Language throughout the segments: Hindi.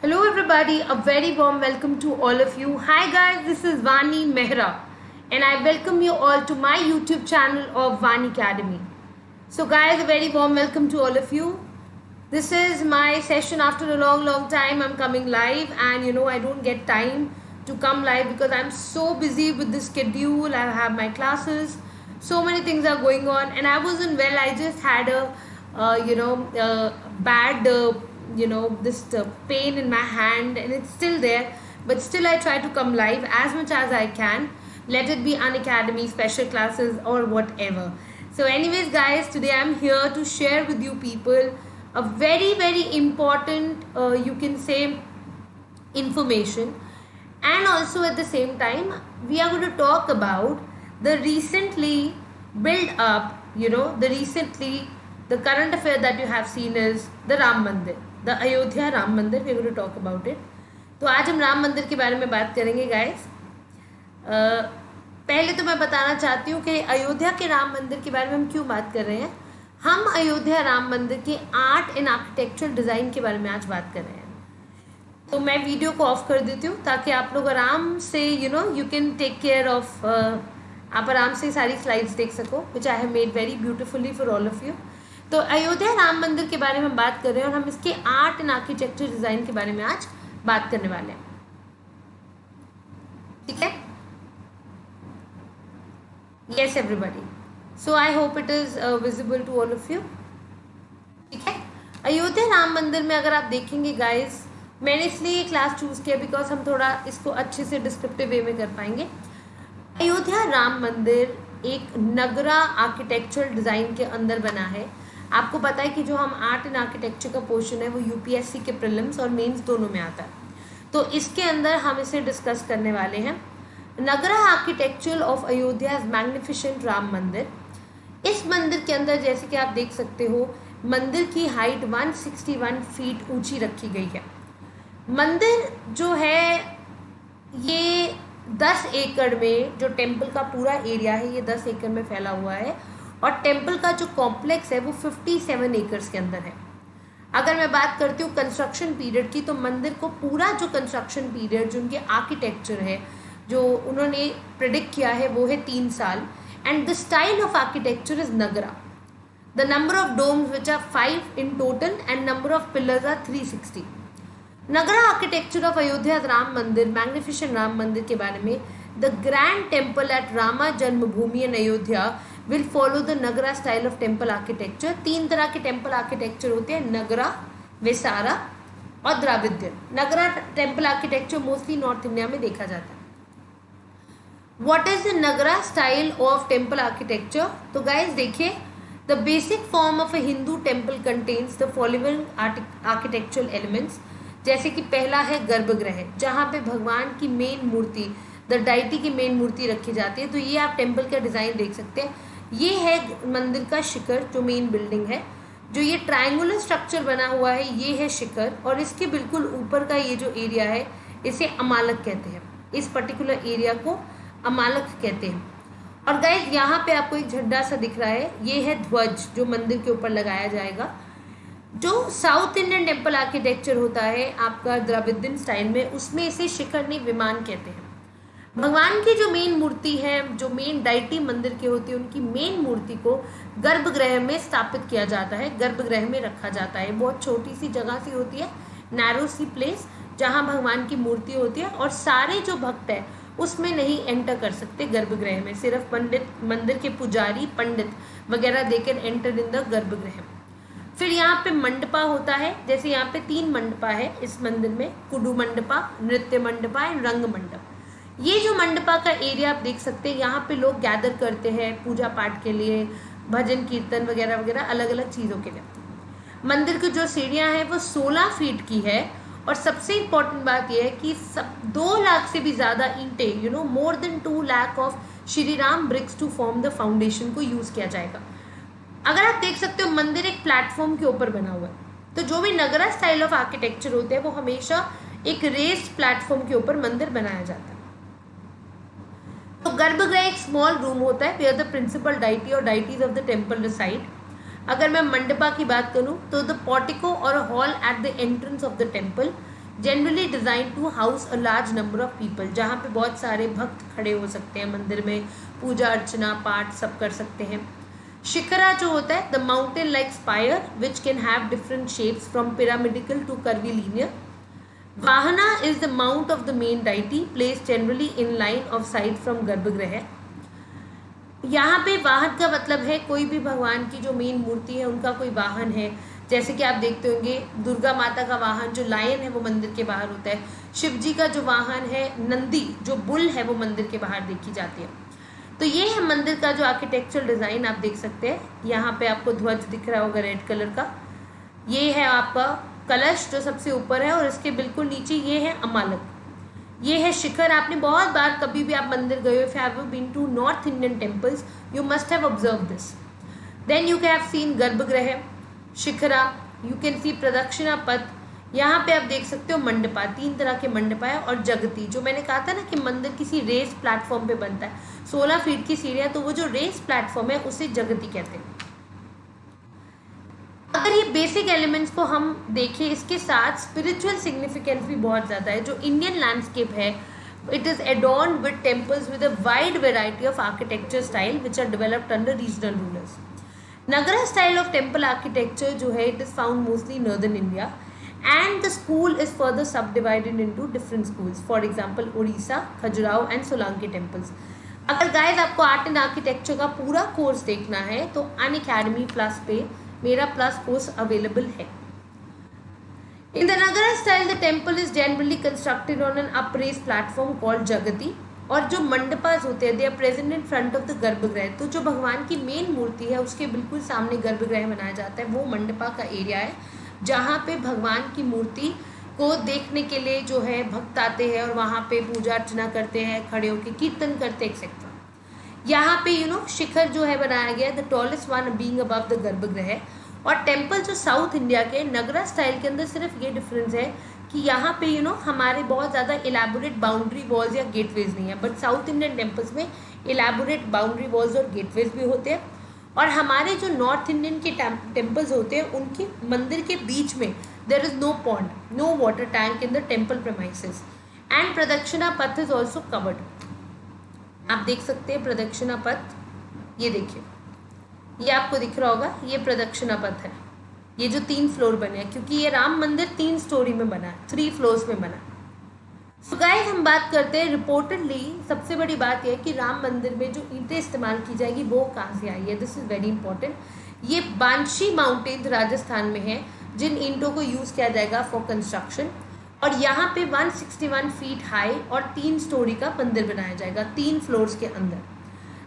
Hello everybody, a very warm welcome to all of you. Hi guys, this is Vani Mehra and I welcome you all to my YouTube channel of Vani Academy. So guys, a very warm welcome to all of you. This is my session after a long time. I'm coming live and I don't get time to come live because I'm so busy with the schedule. I have my classes, so many things are going on and I wasn't well. I just had a bad this pain in my hand and it's still there, but still I try to come live as much as I can, let it be Unacademy, special classes or whatever. So anyways guys, today I'm here to share with you people a very important you can say information, and also at the same time we are going to talk about the recently build up, the current affair that you have seen is the Ram Mandir, the Ayodhya Ram Mandir. We are going to talk about it. तो आज हम राम मंदिर के बारे में बात करेंगे गाइस. पहले तो मैं बताना चाहती हूँ कि अयोध्या के राम मंदिर के बारे में हम क्यों बात कर रहे हैं. हम अयोध्या राम मंदिर के आर्ट एंड आर्किटेक्चरल डिज़ाइन के बारे में आज बात कर रहे हैं. तो मैं वीडियो को ऑफ कर देती हूँ ताकि आप लोग आराम से you can take care of, आप आराम से सारी स्लाइड्स देख सको which I have made very beautifully for all of you. तो अयोध्या राम मंदिर के बारे में हम बात कर रहे हैं और हम इसके आर्ट एंड आर्किटेक्चर डिज़ाइन के बारे में आज बात करने वाले हैं. ठीक है. Yes everybody, so I hope it is visible to all of you. ठीक है. अयोध्या राम मंदिर में अगर आप देखेंगे गाइस, मैंने इसलिए ये क्लास चूज़ किया बिकॉज हम थोड़ा इसको अच्छे से डिस्क्रिप्टिव वे में कर पाएंगे. अयोध्या राम मंदिर एक नगरा आर्किटेक्चरल डिज़ाइन के अंदर बना है. आपको पता है कि जो हम आर्ट एंड आर्किटेक्चर का पोर्शन है वो यूपीएससी के प्रीलिम्स और मेंस दोनों में आता है. तो इसके अंदर हम इसे डिस्कस करने वाले हैं. Nagara architecture of Ayodhya magnificent Ram Mandir. इस मंदिर के अंदर जैसे कि आप देख सकते हो, मंदिर की हाइट 161 फीट ऊंची रखी गई है. मंदिर जो है ये 10 एकड़ में, जो टेम्पल का पूरा एरिया है ये 10 एकड़ में फैला हुआ है और टेम्पल का जो कॉम्प्लेक्स है वो 57 एकर्स के अंदर है. अगर मैं बात करती हूँ कंस्ट्रक्शन पीरियड की, तो मंदिर को पूरा जो कंस्ट्रक्शन पीरियड जो उनके आर्किटेक्चर है जो उन्होंने प्रिडिक्ट किया है वो है 3 साल. And the style of architecture is Nagara. The number of domes which are 5 in total and number of pillars are 360. Nagara architecture of Ayodhya Ram Mandir, magnificent Ram Mandir के बारे में, the grand temple at Rama Janmabhoomi in Ayodhya will follow the Nagara style of temple architecture. 3 तरह के टेम्पल आर्किटेक्चर होते हैं, नगरा, विसारा और Dravidian. Nagara temple architecture mostly north India में देखा जाता है. What is the Nagara style of temple architecture? तो गाइज देखिए, the basic form of a Hindu temple contains the following architectural elements. जैसे कि पहला है गर्भगृह, जहाँ पे भगवान की मेन मूर्ति, द डाइटी की मेन मूर्ति रखी जाती है. तो ये आप टेम्पल का डिज़ाइन देख सकते हैं. ये है मंदिर का शिखर जो मेन बिल्डिंग है. जो ये ट्रायंगुलर स्ट्रक्चर बना हुआ है ये है शिखर, और इसके बिल्कुल ऊपर का ये जो एरिया है इसे अमालक कहते हैं. इस पर्टिकुलर एरिया को अमालक कहते हैं. और गाइस यहाँ पे आपको एक झंडा सा दिख रहा है, ये है ध्वज जो मंदिर के ऊपर लगाया जाएगा. जो साउथ इंडियन टेम्पल आर्किटेक्चर होता है आपका द्रविडियन स्टाइल में, उसमें इसे शिखरनी विमान कहते हैं. भगवान की जो मेन मूर्ति है, जो मेन डाइटी मंदिर की होती है, उनकी मेन मूर्ति को गर्भगृह में स्थापित किया जाता है, गर्भगृह में रखा जाता है. बहुत छोटी सी जगह सी होती है, नैरो सी प्लेस, जहाँ भगवान की मूर्ति होती है और सारे जो भक्त है उसमें नहीं एंटर कर सकते गर्भगृह में. सिर्फ पंडित, मंदिर के पुजारी, पंडित वगैरह देकर एंटर इन द गर्भगृह. फिर यहाँ पे मंडपा होता है. जैसे यहाँ पे 3 मंडपा है इस मंदिर में, कुडू मंडपा, नृत्य मंडपा एंड रंग मंडप. ये जो मंडपा का एरिया आप देख सकते हैं, यहाँ पे लोग गैदर करते हैं पूजा पाठ के लिए, भजन कीर्तन वगैरह वगैरह अलग अलग चीज़ों के लिए. मंदिर की जो सीढ़ियाँ हैं वो 16 फीट की है. और सबसे इम्पॉर्टेंट बात यह है कि 2 लाख से भी ज़्यादा ईंटें, more than 2 lakh of Shri Ram bricks to form the foundation को यूज़ किया जाएगा. अगर आप देख सकते हो मंदिर एक प्लेटफॉर्म के ऊपर बना हुआ है. तो जो भी नगरा स्टाइल ऑफ आर्किटेक्चर होते हैं वो हमेशा एक रेस्ड प्लेटफॉर्म के ऊपर मंदिर बनाया जाता है. तो गर्भगृह एक स्मॉल रूम होता है वेयर द प्रिंसिपल डाइटी और deities of the temple reside. अगर मैं मंडपा की बात करूँ तो द पोर्टिको और hall at the entrance of the temple, generally design to house a large number of people, जहाँ पे बहुत सारे भक्त खड़े हो सकते हैं मंदिर में, पूजा अर्चना पाठ सब कर सकते हैं। शिखरा जो होता है the mountain like spire which can have different shapes from pyramidical to curvilinear. Vahana is the mount of the main deity place generally in line of sight from garbhagriha. यहाँ पे वाहन का मतलब है कोई भी भगवान की जो मेन मूर्ति है उनका कोई वाहन है, जैसे कि आप देखते होंगे दुर्गा माता का वाहन जो लायन है वो मंदिर के बाहर होता है। शिव जी का जो वाहन है नंदी जो बुल है वो मंदिर के बाहर देखी जाती है। तो ये है मंदिर का जो आर्किटेक्चरल डिज़ाइन आप देख सकते हैं। यहाँ पे आपको ध्वज दिख रहा होगा रेड कलर का, ये है आपका कलश जो सबसे ऊपर है, और इसके बिल्कुल नीचे ये है अमालक, ये है शिखर। आपने बहुत बार कभी भी आप मंदिर गए हो, if you have been to North Indian temples you must have observe this. Then you can have seen garbhagriha, shikhara, you can सी प्रदक्षिणा पथ, यहाँ पे आप देख सकते हो मंडपा, 3 तरह के मंडपा है, और जगती जो मैंने कहा था ना कि मंदिर किसी रेस प्लेटफॉर्म पे बनता है, 16 फीट की सीढ़ियाँ, तो वो जो रेस प्लेटफॉर्म है उसे जगती कहते हैं। अगर ये बेसिक एलिमेंट्स को हम देखें, इसके साथ स्पिरिचुअल सिग्निफिकेंस भी बहुत ज़्यादा है। जो इंडियन लैंडस्केप है it is adorned with temples with a wide variety of architecture style which are developed under regional rulers. Nagara style of temple architecture जो है it is found mostly in northern India and the school is further subdivided into different schools. For example, Odisha, Khajuraho and Solanki temples. अगर गाइस आपको आर्ट एंड आर्किटेक्चर का पूरा कोर्स देखना है तो अनअकैडमी प्लस पे मेरा प्लस कोर्स अवेलेबल है। In the Nagara style, the temple is generally constructed on an upraised platform called Jagati, और जो मंडपास होते हैं they are present in front of the गर्भगृह। तो जो भगवान की मेन मूर्ति है उसके बिल्कुल सामने गर्भगृह बनाया जाता है, वो मंडपा का एरिया है जहाँ पे भगवान की मूर्ति को देखने के लिए जो है भक्त आते हैं और वहाँ पे पूजा अर्चना करते हैं, खड़े होकर कीर्तन करते हैं एक्सेट्रा। यहाँ पे शिखर जो है बनाया गया है the tallest one being above the गर्भगृह। और टेम्पल जो साउथ इंडिया के नगरा स्टाइल के अंदर सिर्फ ये डिफरेंस है कि यहाँ पे हमारे बहुत ज़्यादा इलेबोरेट बाउंड्री वॉल्स या गेटवेज नहीं है, बट साउथ इंडियन टेम्पल्स में इलेबोरेट बाउंड्री वॉल्स और गेटवेज भी होते हैं। और हमारे जो नॉर्थ इंडियन के टेम्पल्स होते हैं उनके मंदिर के बीच में there is no pond, no water tank in the temple premises and pradakshina path is also covered. आप देख सकते हैं प्रदक्षिणा पथ, ये देखिए ये आपको दिख रहा होगा, ये प्रदक्षिणा पथ है, ये जो 3 फ्लोर बने हैं, क्योंकि ये राम मंदिर 3 स्टोरी में बना है, 3 फ्लोर्स में बना है। सो गाइस हम बात करते हैं रिपोर्टेडली सबसे बड़ी बात यह है कि राम मंदिर में जो ईंटें इस्तेमाल की जाएगी वो कहाँ से आई है। This is very important. ये बांशी माउंटेन राजस्थान में है जिन ईंटों को यूज़ किया जाएगा फॉर कंस्ट्रक्शन, और यहाँ पे 161 फीट हाई और 3 स्टोरी का मंदिर बनाया जाएगा 3 फ्लोर्स के अंदर।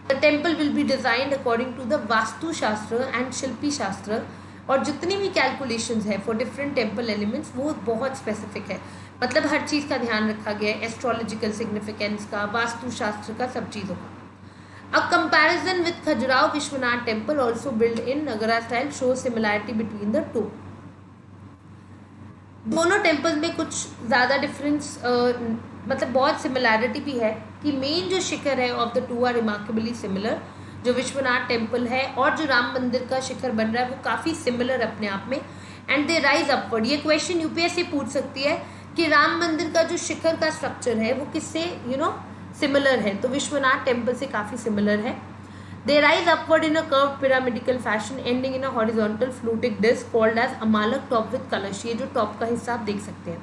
The temple will be designed according to the Vastu Shastra and शिल्पी शास्त्र, और जितनी भी कैलकुलेशंस है फॉर डिफरेंट टेम्पल एलिमेंट्स वो बहुत स्पेसिफिक है, मतलब हर चीज़ का ध्यान रखा गया है, एस्ट्रोलॉजिकल सिग्निफिकेंस का, वास्तु शास्त्र का, सब चीज़ों का। A comparison with Khajuraho Vishwanath temple also build in Nagara style show similarity between the two. दोनों टेम्पल्स में कुछ ज़्यादा डिफरेंस मतलब बहुत सिमिलैरिटी भी है कि मेन जो शिखर है of the two are remarkably similar. जो विश्वनाथ टेम्पल है और जो राम मंदिर का शिखर बन रहा है वो काफ़ी सिमिलर अपने आप में, एंड दे राइज अपवर्ड। ये क्वेश्चन यूपीएससी पूछ सकती है कि राम मंदिर का जो शिखर का स्ट्रक्चर है वो किससे सिमिलर है, तो विश्वनाथ टेम्पल से काफ़ी सिमिलर है। They rise upward in a curved pyramidical fashion ending in a horizontal fluted disc called as amalaka top with kalash. ये जो टॉप का हिस्सा आप देख सकते हैं,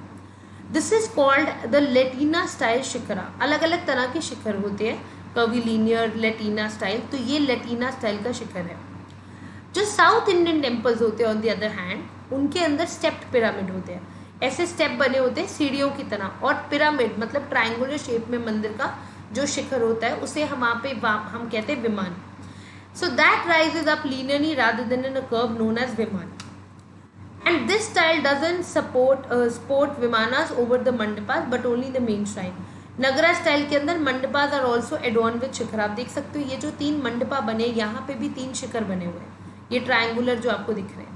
this is called the latina style shikhara. अलग अलग तरह के शिखर होते हैं, कर्वीलिनियर, लेटिना स्टाइल, तो ये लेटिना स्टाइल का शिखर है। जो साउथ इंडियन टेम्पल्स होते हैं ऑन द अदर हैंड उनके अंदर स्टेप्ड पिरामिड होते हैं, ऐसे स्टेप बने होते हैं सीढ़ियों की तरह, और पिरामिड मतलब ट्राइंगुलर शेप में मंदिर का जो शिखर होता है उसे हम वहाँ पे हम कहते हैं vimana. So that rises up linearly rather than in a curve known as vimana, and this style doesn't support vimanas over the mandapas but only the main shrine. Nagara style के अंदर mandapas are also adorn with shikhara. आप देख सकते हो ये जो 3 मंडपा बने यहाँ पे भी 3 शिखर बने हुए हैं, ये ट्राइंगुलर जो आपको दिख रहे हैं।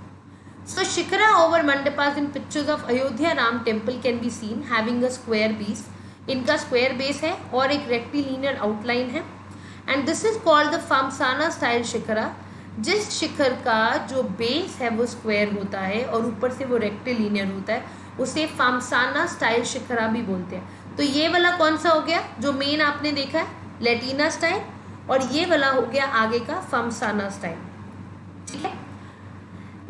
So Shikhara over mandapas in pictures of Ayodhya Ram temple can be seen having a square base. इनका square base है और एक rectilinear outline है, and this is called the Famsana style shikhara. जिस शिखर का जो बेस है वो स्क्वायर होता है और ऊपर से वो रेक्टिलिनियर होता है उसे फामसाना स्टाइल शिखरा भी बोलते हैं। तो ये वाला कौन सा हो गया जो मेन आपने देखा है, लेटिना स्टाइल, और ये वाला हो गया आगे का फामसाना स्टाइल, ठीक है।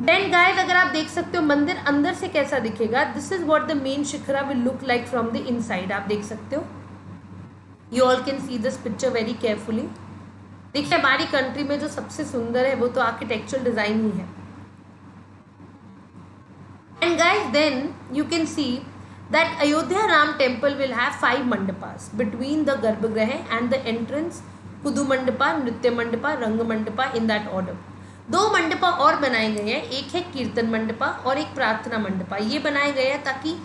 देन गाइस अगर आप देख सकते हो मंदिर अंदर से कैसा दिखेगा, this is what the main shikhara will look like from the inside. आप देख सकते हो, you all can see this picture very carefully. देखिए हमारी कंट्री में जो सबसे सुंदर है वो तो आर्किटेक्चरल डिजाइन ही है। And guys then you can see that Ayodhya Ram temple will have 5 mandapas between the garbhagriha and the entrance, Kudu mandapa, Nritya mandapa, Rang mandapa, in that order. 2 mandapa और बनाए गए हैं, एक है कीर्तन मंडपा और एक प्रार्थना मंडपा। ये बनाए गए हैं ताकि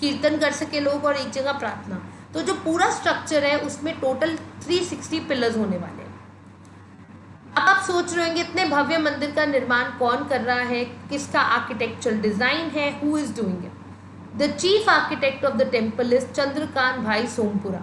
कीर्तन कर सके लोग और एक जगह प्रार्थना। तो जो पूरा स्ट्रक्चर है उसमें टोटल 360 पिलर्स होने वाले हैं। अब आप सोच रहे होंगे इतने भव्य मंदिर का निर्माण कौन कर रहा है, किसका आर्किटेक्चरल डिजाइन है, who is doing it. The chief architect of the temple is Chandrakant भाई सोमपुरा।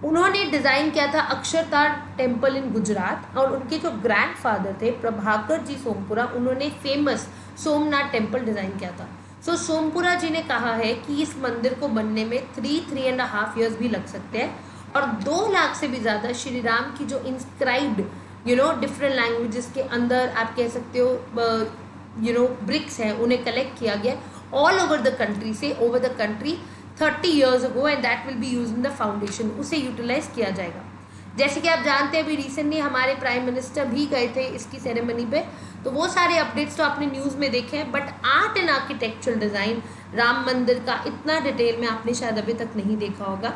उन्होंने डिजाइन किया था अक्षरधाम टेम्पल इन गुजरात, और उनके जो ग्रैंडफादर थे प्रभाकर जी सोमपुरा, उन्होंने फेमस सोमनाथ टेम्पल डिजाइन किया था। सो सोमपुरा जी ने कहा है कि इस मंदिर को बनने में 3.5 ईयर्स भी लग सकते हैं, और 2 लाख से भी ज़्यादा श्री राम की जो इंस्क्राइब्ड डिफरेंट लैंग्वेजेस के अंदर आप कह सकते हो ब्रिक्स हैं, उन्हें कलेक्ट किया गया ऑल ओवर द कंट्री से, over the country 30 years ago, and that will be used in the foundation। उसे यूटिलाइज किया जाएगा। जैसे कि आप जानते हैं अभी रिसेंटली हमारे प्राइम मिनिस्टर भी गए थे इसकी सेरेमनी पे, तो वो सारे अपडेट्स तो आपने न्यूज़ में देखे हैं। But art and architectural design Ram मंदिर का इतना डिटेल में आपने शायद अभी तक नहीं देखा होगा।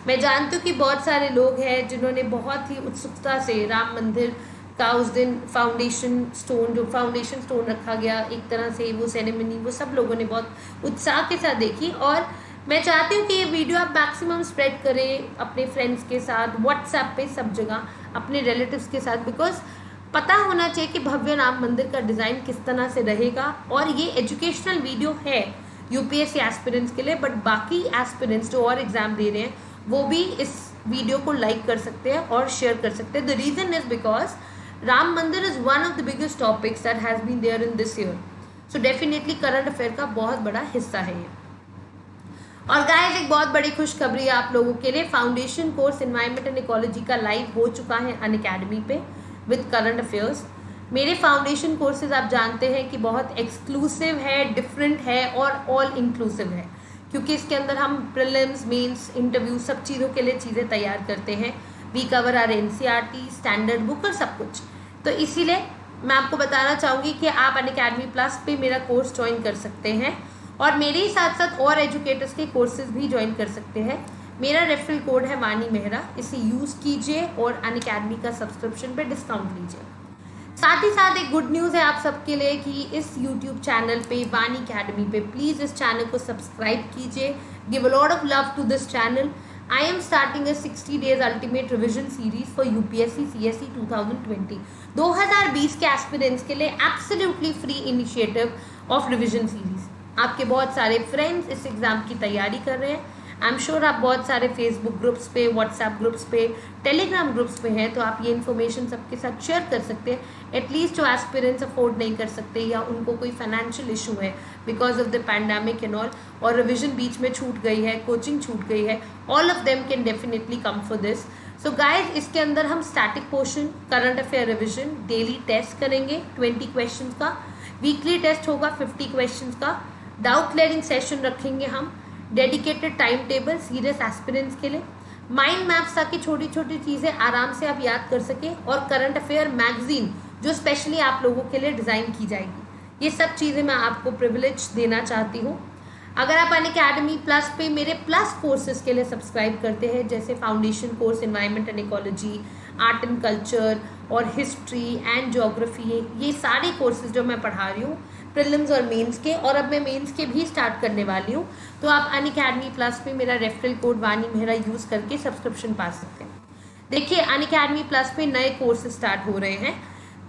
मैं जानती हूँ कि बहुत सारे लोग हैं जिन्होंने बहुत ही उत्सुकता से राम मंदिर का उस दिन फाउंडेशन स्टोन रखा गया, एक तरह से वो सेरेमनी वो सब लोगों ने बहुत उत्साह के साथ देखी। और मैं चाहती हूँ कि ये वीडियो आप मैक्सिमम स्प्रेड करें अपने फ्रेंड्स के साथ, व्हाट्सएप पे, सब जगह अपने रिलेटिव्स के साथ, बिकॉज पता होना चाहिए कि भव्य राम मंदिर का डिज़ाइन किस तरह से रहेगा। और ये एजुकेशनल वीडियो है यूपीएससी एस्पिरेंट्स के लिए, बट बाकी एस्पिरेंट्स जो और एग्जाम दे रहे हैं वो भी इस वीडियो को लाइक कर सकते हैं और शेयर कर सकते हैं। The reason is because Ram Mandir is one of the biggest topics that has been there in this year. So definitely current affair का बहुत बड़ा हिस्सा है ये। और गाइस एक बहुत बड़ी खुशखबरी है आप लोगों के लिए, foundation course environment and ecology का लाइव हो चुका है अनअकैडमी पे विद करंट अफेयर्स। मेरे फाउंडेशन कोर्सेज आप जानते हैं कि बहुत एक्सक्लूसिव है, डिफरेंट है और ऑल इंक्लूसिव है, क्योंकि इसके अंदर हम प्रीलिम्स, मेंस, इंटरव्यू सब चीज़ों के लिए चीज़ें तैयार करते हैं। We cover our NCERT, standard book और सब कुछ। तो इसीलिए मैं आपको बताना चाहूँगी कि आप अनअकैडमी प्लस पे मेरा कोर्स ज्वाइन कर सकते हैं, और मेरे ही साथ साथ और एजुकेटर्स के कोर्सेज भी ज्वाइन कर सकते हैं। मेरा रेफरल कोड है वानी मेहरा, इसे यूज़ कीजिए और अनअकैडमी का सब्सक्रिप्शन पे डिस्काउंट लीजिए। साथ ही साथ एक गुड न्यूज़ है आप सबके लिए कि इस यूट्यूब चैनल पे वानी अकेडमी पे प्लीज़ इस चैनल को सब्सक्राइब कीजिए, give a lot of love to this channel. I am starting a 60 days ultimate revision series for UPSC CSE 2020। 2020 के एस्पिरेंट्स के लिए absolutely free initiative of revision series. आपके बहुत सारे फ्रेंड्स इस एग्ज़ाम की तैयारी कर रहे हैं। आई एम श्योर आप बहुत सारे फेसबुक ग्रुप्स पे, व्हाट्सएप ग्रुप्स पे, टेलीग्राम ग्रुप्स पे हैं, तो आप ये इन्फॉर्मेशन सबके साथ शेयर कर सकते हैं। एटलीस्ट जो एस्पिरेंट्स अफोर्ड नहीं कर सकते या उनको कोई फाइनेंशियल इशू है because of the pandemic and all, और रिविजन बीच में छूट गई है, कोचिंग छूट गई है, all of them can definitely come for this. So guys इसके अंदर हम static portion, current affair revision, daily test करेंगे 20 क्वेश्चन का, वीकली टेस्ट होगा 50 क्वेश्चन का, डाउट क्लियरिंग सेशन रखेंगे हम, dedicated time table serious aspirants के लिए, माइंड मैप्स ताकि छोटी छोटी चीज़ें आराम से आप याद कर सकें, और करंट अफेयर मैगजीन जो स्पेशली आप लोगों के लिए डिज़ाइन की जाएगी। ये सब चीज़ें मैं आपको प्रिविलेज देना चाहती हूँ। अगर आप अनअकैडमी प्लस पे मेरे प्लस कोर्सेज के लिए सब्सक्राइब करते हैं, जैसे foundation course environment and ecology, art and culture और हिस्ट्री एंड ज्योग्राफी, ये सारे कोर्सेज जो मैं पढ़ा रही हूँ प्रीलिम्स और मेंस के, और अब मैं मेंस के भी स्टार्ट करने वाली हूँ, तो आप अनअकैडमी प्लस में मेरा रेफरल कोड वानी मेहरा यूज़ करके सब्सक्रिप्शन पा सकते हैं। देखिए अनअकैडमी प्लस में नए कोर्सेज स्टार्ट हो रहे हैं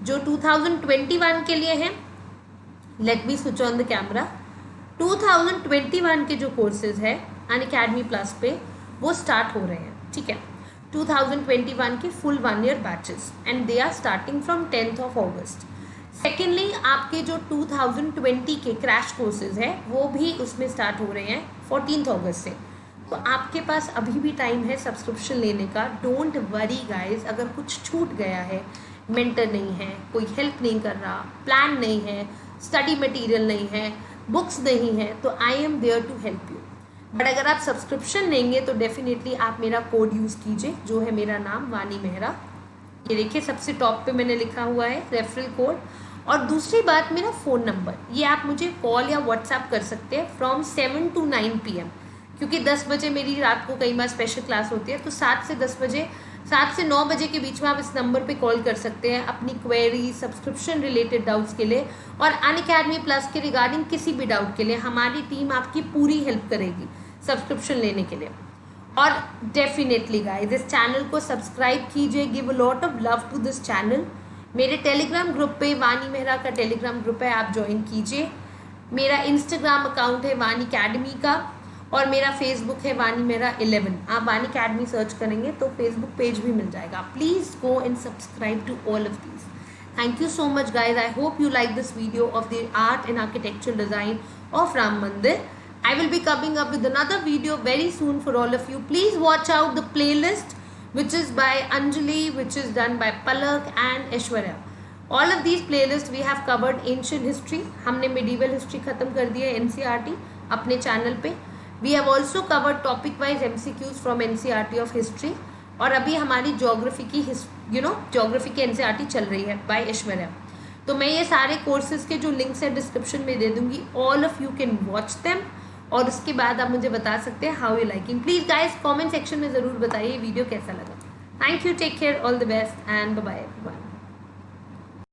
जो 2021 के लिए हैं। Let me switch on the camera. 2021 के जो कोर्सेज है अनअकैडमी प्लस पे वो स्टार्ट हो रहे हैं, ठीक है। 2021 के full 1 year batches, and they are starting from 10th of August। Secondly आपके जो 2020 के क्रैश कोर्सेज है वो भी उसमें स्टार्ट हो रहे हैं 14 अगस्त से। तो आपके पास अभी भी टाइम है सब्सक्रिप्शन लेने का। डोंट वरी गाइस, अगर कुछ छूट गया है, मेंटर नहीं है, कोई हेल्प नहीं कर रहा, प्लान नहीं है, स्टडी मटेरियल नहीं है, बुक्स नहीं है, तो I am there to help you. But अगर आप सब्सक्रिप्शन लेंगे तो डेफिनेटली आप मेरा कोड यूज़ कीजिए, जो है मेरा नाम वानी मेहरा। ये देखिए सबसे टॉप पे मैंने लिखा हुआ है रेफरल कोड। और दूसरी बात, मेरा फ़ोन नंबर, ये आप मुझे कॉल या व्हाट्सएप कर सकते हैं फ्रॉम 7 to 9 PM, क्योंकि 10 बजे मेरी रात को कई बार स्पेशल क्लास होती है। तो 7 से 9 बजे के बीच में आप इस नंबर पे कॉल कर सकते हैं अपनी क्वेरी, सब्सक्रिप्शन रिलेटेड डाउट्स के लिए और अनअकैडमी प्लस के रिगार्डिंग किसी भी डाउट के लिए हमारी टीम आपकी पूरी हेल्प करेगी सब्सक्रिप्शन लेने के लिए। और डेफिनेटली गाइस, इस चैनल को सब्सक्राइब कीजिए, give a lot of love to this channel. मेरे टेलीग्राम ग्रुप पे वानी मेहरा का टेलीग्राम ग्रुप है, आप ज्वाइन कीजिए। मेरा इंस्टाग्राम अकाउंट है वानी अकेडमी का और मेरा फेसबुक है वानी मेहरा 11। आप वानी अकेडमी सर्च करेंगे तो फेसबुक पेज भी मिल जाएगा। Please go and subscribe to all of these. Thank you so much guys. I hope you like this video of the art and architectural design of Ram Mandir. I will be coming up with another video very soon for all of you. Please watch out the playlist which is by Anjali, which is done by Palak and Aishwarya. All of these playlists we have covered ancient history. हमने medieval history खत्म कर दिया है NCERT अपने चैनल पे। We have also covered topic wise MCQs from NCERT of history. और अभी हमारी ज्योग्राफी की ज्योग्राफी की NCERT चल रही है बाय ऐश्वर्या। तो मैं ये सारे कोर्सेज के जो लिंक्स है डिस्क्रिप्शन में दे दूंगी, all of you can watch them. और उसके बाद आप मुझे बता सकते हैं how you liking. Please guys comment section में ज़रूर बताइए वीडियो कैसा लगा। Thank you, take care, all the best and bye bye.